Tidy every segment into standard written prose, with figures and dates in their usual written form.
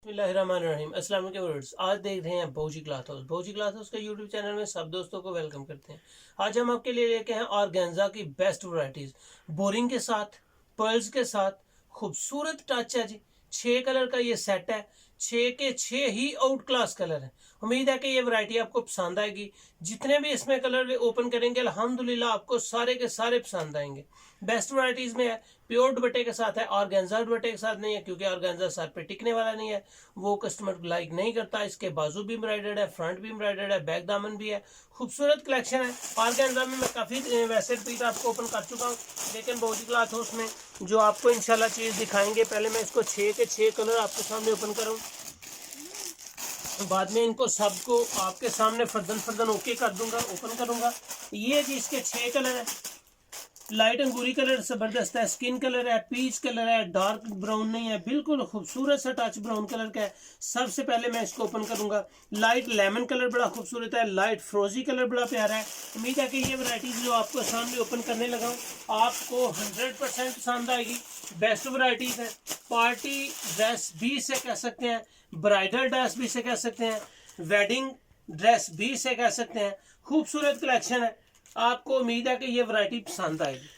बिस्मिल्लाहिर्रहमानिर्रहीम। अस्सलाम वालेकुम व्यूअर्स। आज देख रहे हैं भौजी क्लॉथ हाउस। भौजी क्लॉथ हाउस के यूट्यूब चैनल में सब दोस्तों को वेलकम करते हैं। आज हम आपके लिए लेके हैं ऑर्गेन्जा की बेस्ट वैरायटीज, बोरिंग के साथ, पर्ल्स के साथ, खूबसूरत टच है जी। 6 कलर का ये सेट है, 6 के 6 ही आउट क्लास कलर है। उम्मीद है कि ये वैरायटी आपको पसंद आएगी। जितने भी इसमें कलर ओपन करेंगे अल्हम्दुलिल्लाह आपको सारे के सारे पसंद आएंगे। बेस्ट वैरायटीज में है, प्योर दुपट्टे के साथ है, ऑर्गेन्जा दुपट्टे के साथ नहीं है क्योंकि ऑर्गेन्जा सर पे टिकने वाला नहीं है, वो कस्टमर लाइक नहीं करता। इसके बाजू भी एम्ब्रॉयडर्ड है, फ्रंट भी एम्ब्रॉयडर्ड है, बैक दामन भी है। खूबसूरत कलेक्शन है। ऑर्गेन्जा में मैं काफ़ी वैसे रिपीट आपको ओपन कर चुका हूँ, लेकिन भौजी क्लॉथ हाउस में जो आपको इंशाल्लाह चीज़ दिखाएंगे, पहले मैं इसको 6 के 6 कलर आपके सामने ओपन करूँ, बाद में इनको सबको आपके सामने फर्दन ओके कर दूंगा, ओपन करूंगा। ये जी इसके 6 कलर है। लाइट अंगूरी कलर जबरदस्त है, स्किन कलर है, पीच कलर है, डार्क ब्राउन नहीं है, बिल्कुल खूबसूरत सा टच ब्राउन कलर का है। सबसे पहले मैं इसको ओपन करूंगा। लाइट लेमन कलर बड़ा खूबसूरत है, लाइट फ्रोजी कलर बड़ा प्यारा है। उम्मीद है कि ये वैरायटीज जो आपको सामने ओपन करने लगा हूँ आपको 100% पसंद आएगी। बेस्ट वैरायटीज है। पार्टी ड्रेस भी इसे कह सकते हैं, ब्राइडल ड्रेस भी इसे कह सकते हैं, वेडिंग ड्रेस भी इसे कह सकते हैं। खूबसूरत कलेक्शन है। आपको उम्मीद है कि ये वैरायटी पसंद आएगी।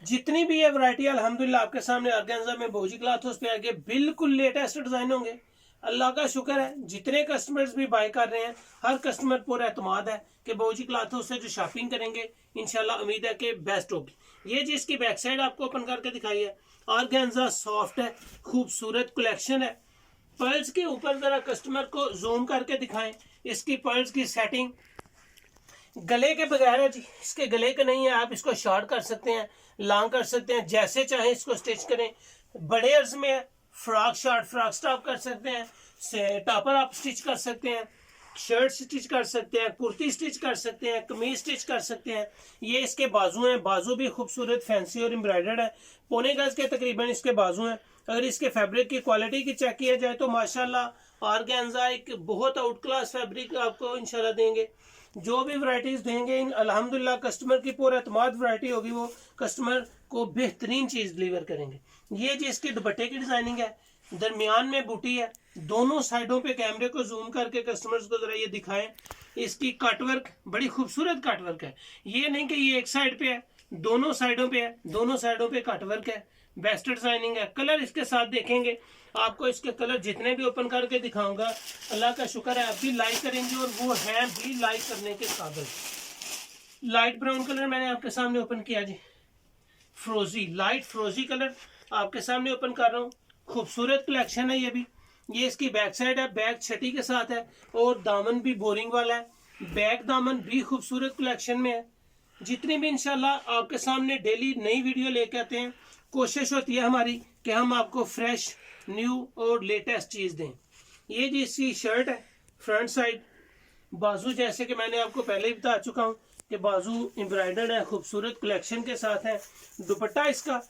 जितनी भी ये वैरायटी अल्हम्दुलिल्लाह आपके सामने ऑर्गेन्जा में भौजी क्लॉथ हाउस पे आगे बिल्कुल लेटेस्ट डिजाइन होंगे। अल्लाह का शुक्र है, जितने कस्टमर्स भी बाय कर रहे हैं हर कस्टमर पर एतमाद है कि भौजी क्लॉथ हाउस से जो शॉपिंग करेंगे इंशाल्लाह उम्मीद है कि बेस्ट होगी। ये जिसकी बैक साइड आपको ओपन करके दिखाई है, ऑर्गेन्जा सॉफ्ट है, खूबसूरत कलेक्शन है। पर्ल्स के ऊपर जरा कस्टमर को जूम करके दिखाएं। इसकी पर्ल्स की सेटिंग गले के बगैर है जी, इसके गले के नहीं है। आप इसको शॉर्ट कर सकते हैं, लॉन्ग कर सकते हैं, जैसे चाहे इसको स्टिच करें। बड़े अर्ज में है, फ्रॉक शॉर्ट, फ्रॉक स्टॉप कर सकते हैं, टॉपर आप स्टिच कर सकते हैं, शर्ट स्टिच कर सकते हैं, कुर्ती स्टिच कर सकते हैं, कमीज स्टिच कर सकते हैं। ये इसके बाजू हैं, बाजू भी खूबसूरत फैंसी और एम्ब्रॉयडर्ड है। पौने गज के तकरीबन इसके बाजू हैं। अगर इसके फैब्रिक की क्वालिटी की चेक किया जाए तो माशाल्लाह ऑर्गेन्जा एक बहुत आउट क्लास फैब्रिक आपको इंशाल्लाह देंगे। जो भी वैरायटीज देंगे अल्हम्दुलिल्लाह कस्टमर की पूरा एतमाद वैरायटी होगी, वो कस्टमर को बेहतरीन चीज डिलीवर करेंगे। ये जी इसके दुपट्टे की डिजाइनिंग है, दरमियान में बूटी है, दोनों साइडों पे कैमरे को जूम करके कस्टमर्स को जरा ये दिखाएं। इसकी कटवर्क बड़ी खूबसूरत कटवर्क है। ये नहीं कि ये एक साइड पे है, दोनों साइडों पे है, दोनों साइडों पे कटवर्क है। बेस्ट डिजाइनिंग है। कलर इसके साथ देखेंगे, आपको इसके कलर जितने भी ओपन करके दिखाऊंगा अल्लाह का शुक्र है आप भी लाइक करेंगे और वो हैं भी लाइक करने के काबिल। लाइट ब्राउन कलर मैंने आपके सामने ओपन किया जी, फ्रोजी लाइट फ्रोजी कलर आपके सामने ओपन कर रहा हूँ। खूबसूरत कलेक्शन है ये भी। ये इसकी बैक साइड है, बैक छठी के साथ है और दामन भी बोरिंग वाला है। बैक दामन भी खूबसूरत कलेक्शन में है। जितनी भी इंशाल्लाह आपके सामने डेली नई वीडियो लेके आते हैं, कोशिश होती है हमारी कि हम आपको फ्रेश, न्यू और लेटेस्ट चीज दें। ये जी इसकी शर्ट है, फ्रंट साइड। बाजू जैसे कि मैंने आपको पहले ही बता चुका हूँ कि बाजू एम्ब्रॉयडर्ड है, खूबसूरत कलेक्शन के साथ है। दुपट्टा इसका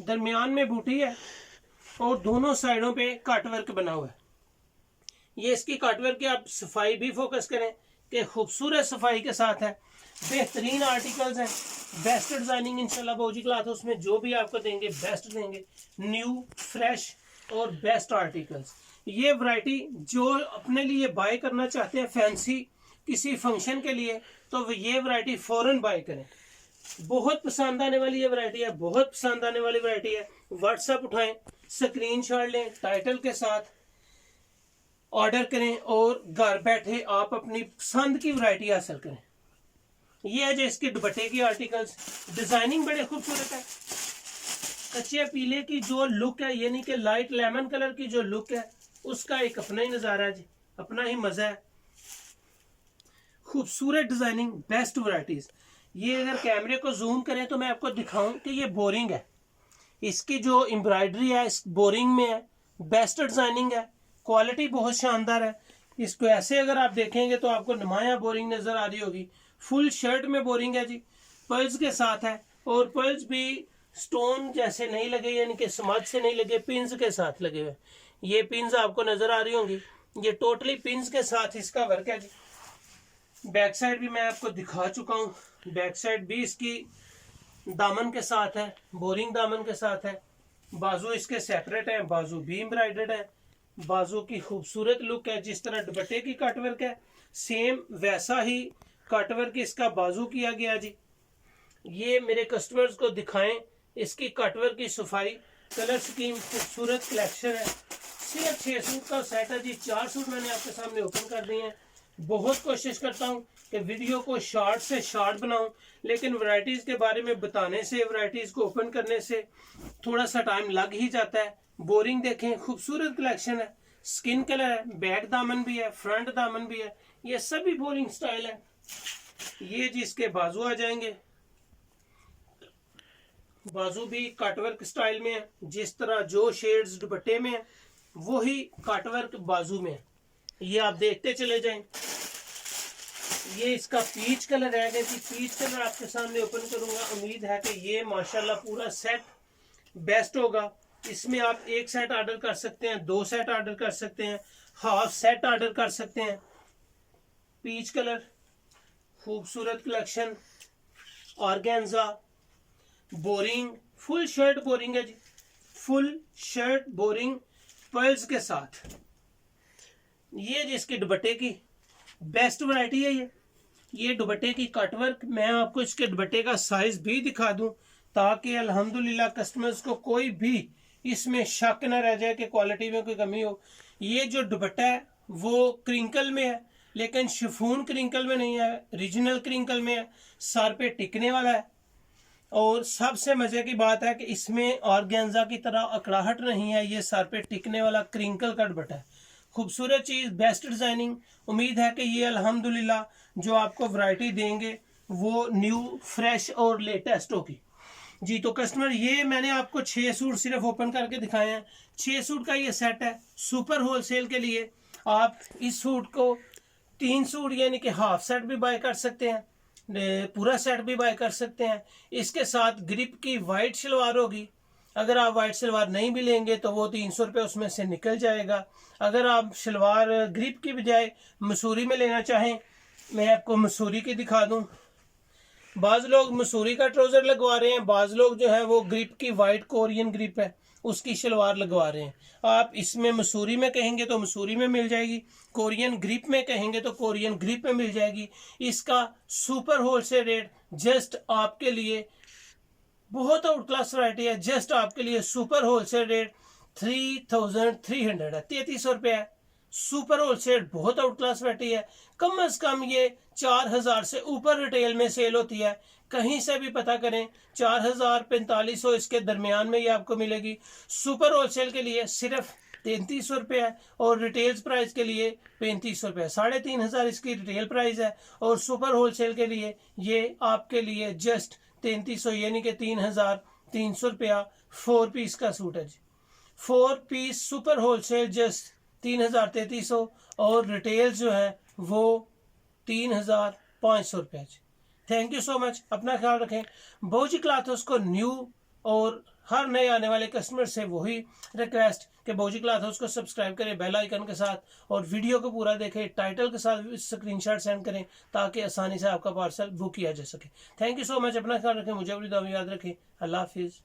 दरमियान में बूटी है और दोनों साइडों पे कटवर्क बना हुआ है। ये इसकी कटवर्क की आप सफाई भी फोकस करें कि खूबसूरत सफाई के साथ है। बेहतरीन आर्टिकल्स हैं, बेस्ट डिजाइनिंग इंशाल्लाह भौजी क्लॉथ हाउस में जो भी आपको देंगे बेस्ट देंगे, न्यू फ्रेश और बेस्ट आर्टिकल्स। ये वैरायटी जो अपने लिए बाय करना चाहते हैं फैंसी किसी फंक्शन के लिए, तो ये वैरायटी फौरन बाय करें। बहुत पसंद आने वाली ये वैरायटी है, बहुत पसंद आने वाली वैरायटी है। व्हाट्सएप उठाएं, स्क्रीनशॉट लें, टाइटल के साथ ऑर्डर करें और घर बैठे आप अपनी पसंद की वैरायटी हासिल करें। ये है जो इसके दुपट्टे की आर्टिकल्स, डिजाइनिंग बड़े खूबसूरत है। कच्चे पीले की जो लुक है, ये नहीं कि लाइट लेमन कलर की जो लुक है उसका एक अपना ही नजारा है जी, अपना ही मजा है। खूबसूरत डिजाइनिंग, बेस्ट वैरायटीज। ये अगर कैमरे को जूम करें तो मैं आपको दिखाऊं कि ये बोरिंग है। इसकी जो एम्ब्रॉयडरी है इस बोरिंग में है, बेस्ट डिजाइनिंग है, क्वालिटी बहुत शानदार है। इसको ऐसे अगर आप देखेंगे तो आपको नुमाया बोरिंग नजर आ रही होगी। फुल शर्ट में बोरिंग है जी, पर्ल्स के साथ है और पर्ल्स भी स्टोन जैसे नहीं लगे, यानी कि समाज से नहीं लगे, पिंस के साथ लगे हुए। ये पिंस आपको नजर आ रही होंगी, ये टोटली पिंस के साथ इसका वर्क है जी। बैक साइड भी मैं आपको दिखा चुका हूँ, बैक साइड भी इसकी दामन के साथ है, बोरिंग दामन के साथ है। बाजू इसके सेपरेट है, बाजू भी एम्ब्रॉयडर्ड है। बाजू की खूबसूरत लुक है। जिस तरह दुपट्टे की कटवर्क है सेम वैसा ही कटवर्क इसका बाजू किया गया जी। ये मेरे कस्टमर्स को दिखाएं इसकी कटवर्क की सफाई, कलर स्कीम, खूबसूरत कलेक्शन है। सिर्फ 6 सूट का सेट है जी। 4 सूट मैंने आपके सामने ओपन कर दिए हैं। बहुत कोशिश करता हूँ कि वीडियो को शॉर्ट से शॉर्ट बनाऊं, लेकिन वैरायटीज के बारे में बताने से, वैरायटीज को ओपन करने से थोड़ा सा टाइम लग ही जाता है। बोरिंग देखें, खूबसूरत कलेक्शन है। स्किन कलर है, बैक दामन भी है, फ्रंट दामन भी है, ये सभी बोरिंग स्टाइल है। ये जिसके बाजू आ जाएंगे, बाजू भी कटवर्क स्टाइल में है। जिस तरह जो शेड्स दुपट्टे में है वही कटवर्क बाजू में है। ये आप देखते चले जाएं। ये इसका पीच कलर है कि पीच कलर आपके सामने ओपन करूंगा। उम्मीद है कि ये माशाल्लाह पूरा सेट बेस्ट होगा। इसमें आप 1 सेट ऑर्डर कर सकते हैं, 2 सेट ऑर्डर कर सकते हैं, हाफ सेट ऑर्डर कर सकते हैं। पीच कलर, खूबसूरत collection, organza, boring, full shirt boring है जी, फुल शर्ट बोरिंग पर्ल्स के साथ। ये जिसके दुपट्टे की बेस्ट वैरायटी है। ये दुपट्टे की कटवर्क, मैं आपको इसके दुपट्टे का साइज भी दिखा दूं ताकि अल्हम्दुलिल्लाह कस्टमर्स को कोई भी इसमें शक न रह जाए कि क्वालिटी में कोई कमी हो। ये जो दुपट्टा है वो क्रिंकल में है, लेकिन शिफॉन क्रिंकल में नहीं है, रीजनल क्रिंकल में है, सर पे टिकने वाला है। और सबसे मजे की बात है कि इसमें ऑर्गेन्जा की तरह अकड़ाहट नहीं है, ये सर पे टिकने वाला क्रिंकल का दुपट्टा है। खूबसूरत चीज, बेस्ट डिजाइनिंग। उम्मीद है कि ये अल्हम्दुलिल्लाह जो आपको वैरायटी देंगे वो न्यू, फ्रेश और लेटेस्ट होगी जी। तो कस्टमर, ये मैंने आपको 6 सूट सिर्फ ओपन करके दिखाए हैं। 6 सूट का ये सेट है सुपर होलसेल के लिए। आप इस सूट को 3 सूट यानी कि हाफ सेट भी बाय कर सकते हैं, पूरा सेट भी बाय कर सकते हैं। इसके साथ ग्रिप की वाइट शलवार होगी। अगर आप वाइट शलवार नहीं भी लेंगे तो वो 300 रुपये उसमें से निकल जाएगा। अगर आप शलवार ग्रिप की बजाय मसूरी में लेना चाहें, मैं आपको मसूरी की दिखा दूं। बाज लोग मसूरी का ट्राउजर लगवा रहे हैं, बाज लोग जो है वो ग्रिप की वाइट कोरियन ग्रिप है उसकी शलवार लगवा रहे हैं। आप इसमें मसूरी में कहेंगे तो मसूरी में मिल जाएगी, कोरियन ग्रिप में कहेंगे तो कोरियन ग्रिप में मिल जाएगी। इसका सुपर होलसेल रेट जस्ट आपके लिए, बहुत आउट क्लास वैरायटी है, जस्ट आपके लिए सुपर होलसेल रेट 3300 है, 3300 रुपये है। सुपर होलसेल बहुत आउट क्लास वैरायटी है। कम से कम ये 4000 से ऊपर रिटेल में सेल होती है। कहीं से भी पता करें 4000 4500 इसके दरमियान में ये आपको मिलेगी। सुपर होलसेल के लिए सिर्फ 3300 रुपये है और रिटेल प्राइस के लिए 3500 रुपये, 3500 इसकी रिटेल प्राइस है और सुपर होलसेल के लिए ये आपके लिए जस्ट 3300 यानी कि 3300 रुपया 4 पीस का सूट है जी। 4 पीस सुपर होलसेल जस्ट 3300 और रिटेल जो है वो 3500 रुपये जी। Thank you so much. अपना ख्याल रखें। बहुजी क्लॉथ हाउस को न्यू और हर नए आने वाले कस्टमर से वही रिक्वेस्ट कि बहुजी क्लॉथ हाउस को सब्सक्राइब करें बेल आइकन के साथ और वीडियो को पूरा देखें, टाइटल के साथ स्क्रीनशॉट सेंड करें ताकि आसानी से आपका पार्सल बुक किया जा सके। Thank you so much. अपना ख्याल रखें, मुझे अपनी दुआ में याद रखें। अल्लाह हाफिज़।